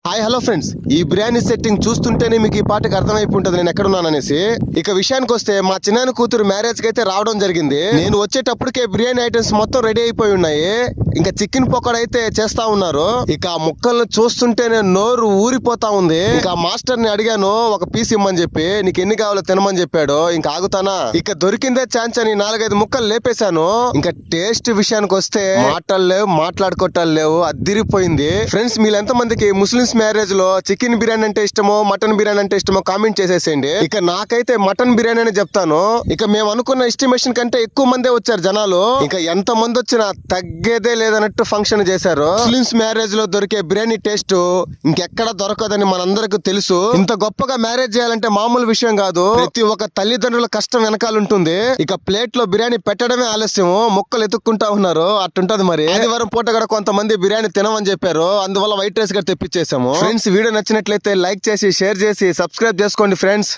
Hi hello friends, ఈ biryani setting చూస్తుంటేనే మీకు ఈ పాటకి అర్థమైపు ఉంటుంది నేను ఎక్కడున్నాననేసి. ఇక విషయానికి వస్తే మా చిన్న కూతురు మ్యారేజ్ కి అయితే రావడం జరిగింది. నేను వచ్చేటప్పటికే బిర్యానీ ఐటమ్స్ మొత్తం రెడీ అయిపోయి ఉన్నాయి. ఇంకా చికెన్ పకోడా అయితే చేస్తా ఉన్నారు. ఇక ఆ ముక్కలను చూస్తుంటేనే నోరు ఊరిపోతా ఉంది. ఇంకా మాస్టర్ ని అడిగాను ఒక పీస్ ఇమ్మని చెప్పి, నీకు ఎన్ని కావాలో తినమని చెప్పాడు. ఇంకా ఆగుతానా, ఇక దొరికిందే ఛాన్స్ అని 4-5 ముక్కలు లేపేశాను. ఇంకా టేస్ట్ విషయానికి వస్తే మాటలు లేవు, మాట్లాడుకోవటాలు లేవు, అదిరిపోయింది. ఫ్రెండ్స్, మీరు ఎంత మందికి ముస్లిమ్స్ మ్యారేజ్ లో చికెన్ బిర్యానీ అంటే ఇష్టమో మటన్ బిర్యానీ అంటే ఇష్టమో కామెంట్ చేసేసేయండి. ఇక నాకైతే మటన్ బిర్యానీ అని చెప్తాను. ఇక మేము అనుకున్న ఎస్టిమేషన్ కంటే ఎక్కువ మందే వచ్చారు జనాలు. ఇక ఎంత మంది వచ్చినా తగ్గేదే లేదన్నట్టు ఫంక్షన్ చేశారు. ముస్లిమ్స్ మ్యారేజ్ లో దొరికే బిర్యానీ టేస్ట్ ఇంకెక్కడ దొరకదని మనందరికి తెలుసు. ఇంత గొప్పగా మ్యారేజ్ చేయాలంటే మామూలు విషయం కాదు. ప్రతి ఒక్క తల్లిదండ్రుల కష్టం వెనకాల ఉంటుంది. ఇక ప్లేట్ లో బిర్యానీ పెట్టడమే ఆలస్యం, ముక్కలు ఎత్తుక్కుంటా ఉన్నారు. అట్టుంటది మరి. ఆదివారం పూట కూడా కొంతమంది బిర్యానీ తినమని చెప్పారు, అందువల్ల వైట్ రైస్ కూడా తెప్పించేసాము. ఫ్రెండ్స్, వీడియో నచ్చినట్లయితే లైక్ చేసి షేర్ చేసి సబ్స్క్రైబ్ చేసుకోండి ఫ్రెండ్స్.